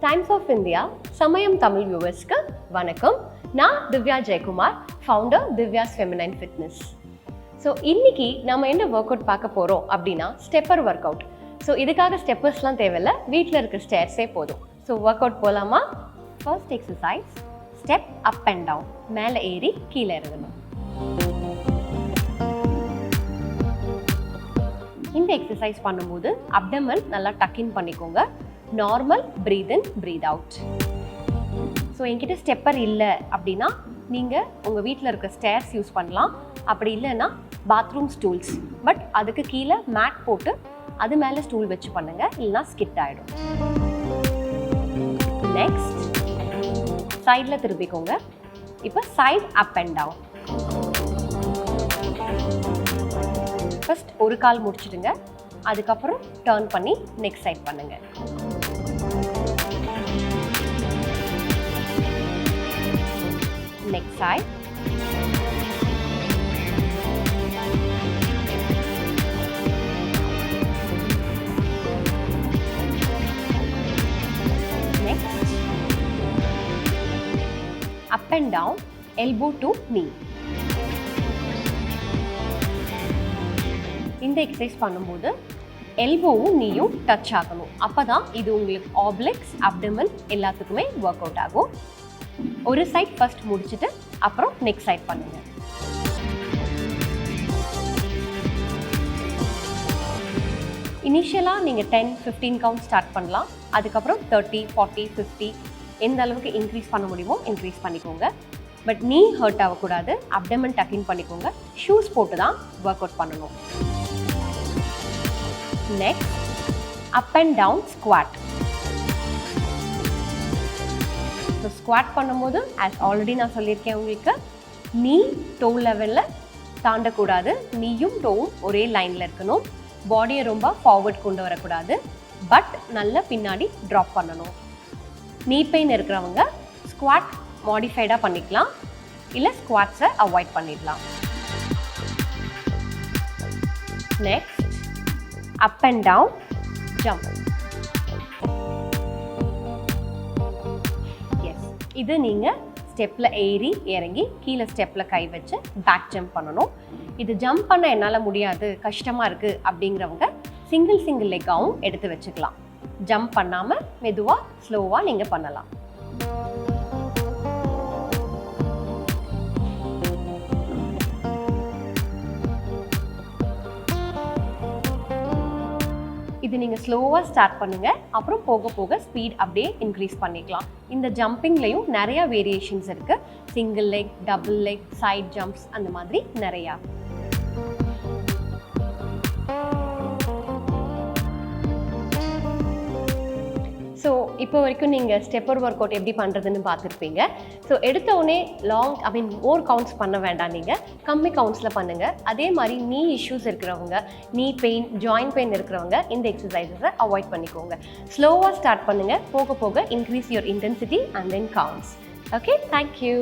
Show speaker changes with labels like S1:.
S1: Times of India சமயம் தமிழ் வியூவர்ஸ்க்கு வணக்கம். நான் Divya Jayakumar, founder Divya's feminine fitness. So இன்னைக்கு நம்ம என்ன ஒர்க் அவுட் பார்க்க போகிறோம் அப்படின்னா ஸ்டெப்பர் ஒர்க் அவுட். ஸோ இதுக்காக ஸ்டெப்பர்ஸ்லாம் தேவையில்லை, வீட்டில் இருக்க ஸ்டேர்ஸே போதும். ஸோ ஒர்க் அவுட் போகலாமா? First exercise step up and down, மேலே ஏறி கீழே இறங்கணும். இந்த எக்ஸசைஸ் பண்ணும்போது அப்டமன் நல்லா டக்கின் பண்ணிக்கோங்க. Normal breath in breathe out. So என்கிட்ட ஸ்டெப்பர் இல்லை அப்படின்னா நீங்கள் உங்கள் வீட்டில் இருக்க ஸ்டேர்ஸ் யூஸ் பண்ணலாம். அப்படி இல்லைன்னா பாத்ரூம் ஸ்டூல்ஸ், பட் அதுக்கு கீழே மேட் போட்டு அது மேலே ஸ்டூல் வச்சு பண்ணுங்கள், இல்லைனா ஸ்கிட் ஆகிடும். நெக்ஸ்ட் சைடில் திருப்பிக்கோங்க. இப்போ side up and down. First ஒரு கால் முடிச்சிடுங்க, அதுக்கப்புறம் டர்ன் பண்ணி நெக்ஸ்ட் சைட் பண்ணுங்க. Next side. Next up and down, elbow to knee. இந்த எக்ஸசைஸ் பண்ணும்போது எல்போவும் நீயும் டச் ஆகணும். அப்போ தான் இது உங்களுக்கு ஆப்ளிக்ஸ், அப்டமன் எல்லாத்துக்குமே ஒர்க் அவுட் ஆகும். ஒரு சைட் ஃபர்ஸ்ட் முடிச்சுட்டு அப்புறம் நெக்ஸ்ட் சைட் பண்ணுங்க. இனிஷியலாக நீங்கள் 10-15 கவுண்ட் ஸ்டார்ட் பண்ணலாம். அதுக்கப்புறம் 30, 40, 50 எந்த அளவுக்கு இன்க்ரீஸ் பண்ண முடியுமோ இன்க்ரீஸ் பண்ணிக்கோங்க. பட் நீ ஹர்ட் ஆகக்கூடாது, அப்டமன் டக்கின் பண்ணிக்கோங்க. ஷூஸ் போட்டு தான் ஒர்க் அவுட் பண்ணணும். Next up and down squat. So squat பண்ணும்போது ஆஸ் ஆல்ரெடி நான் சொல்லியிருக்கேன் உங்களுக்கு, நீ டோ லெவலில் தாண்டக்கூடாது. நீயும் டோவும் ஒரே லைனில் இருக்கணும். பாடியை ரொம்ப ஃபார்வர்ட் கொண்டு வரக்கூடாது, பட் நல்ல பின்னாடி ட்ராப் பண்ணணும். நீ பெயின் இருக்கிறவங்க ஸ்குவாட் மாடிஃபைடாக பண்ணிக்கலாம், இல்லை ஸ்குவாட்ஸை அவாய்ட் பண்ணிடலாம். Next up and down jump. Yes, இது நீங்கள் ஸ்டெப்பில் ஏறி இறங்கி கீழே ஸ்டெப்பில் கை வச்சு பேக் ஜம்ப் பண்ணணும். இது ஜம்ப் பண்ண என்னால் முடியாது, கஷ்டமாக இருக்குது அப்படிங்கிறவங்க சிங்கிள் லெக்காகவும் எடுத்து வச்சுக்கலாம். ஜம்ப் பண்ணாமல் மெதுவாக ஸ்லோவாக நீங்கள் பண்ணலாம். இது நீங்கள் ஸ்லோவாக ஸ்டார்ட் பண்ணுங்கள், அப்புறம் போக போக ஸ்பீட் அப்படியே இன்க்ரீஸ் பண்ணிக்கலாம். இந்த ஜம்பிங்லேயும் நிறையா வேரியேஷன்ஸ் இருக்குது. Single leg, double leg, side jumps, அந்த மாதிரி நிறையா. ஸோ இப்போ வரைக்கும் நீங்கள் ஸ்டெப்பர் ஒர்க் அவுட் எப்படி பண்ணுறதுன்னு பார்த்துருப்பீங்க. ஸோ எடுத்தோடனே மோர் கவுண்ட்ஸ் பண்ண வேண்டாம், நீங்கள் கம்மி கவுண்ட்ஸில் பண்ணுங்கள். அதே மாதிரி நீ இஷ்யூஸ் இருக்கிறவங்க, நீ பெயின், ஜாயின்ட் பெயின் இருக்கிறவங்க இந்த எக்ஸசைஸஸை அவாய்ட் பண்ணிக்கோங்க. ஸ்லோவாக ஸ்டார்ட் பண்ணுங்கள், போக போக increase your intensity and then counts. Okay, thank you.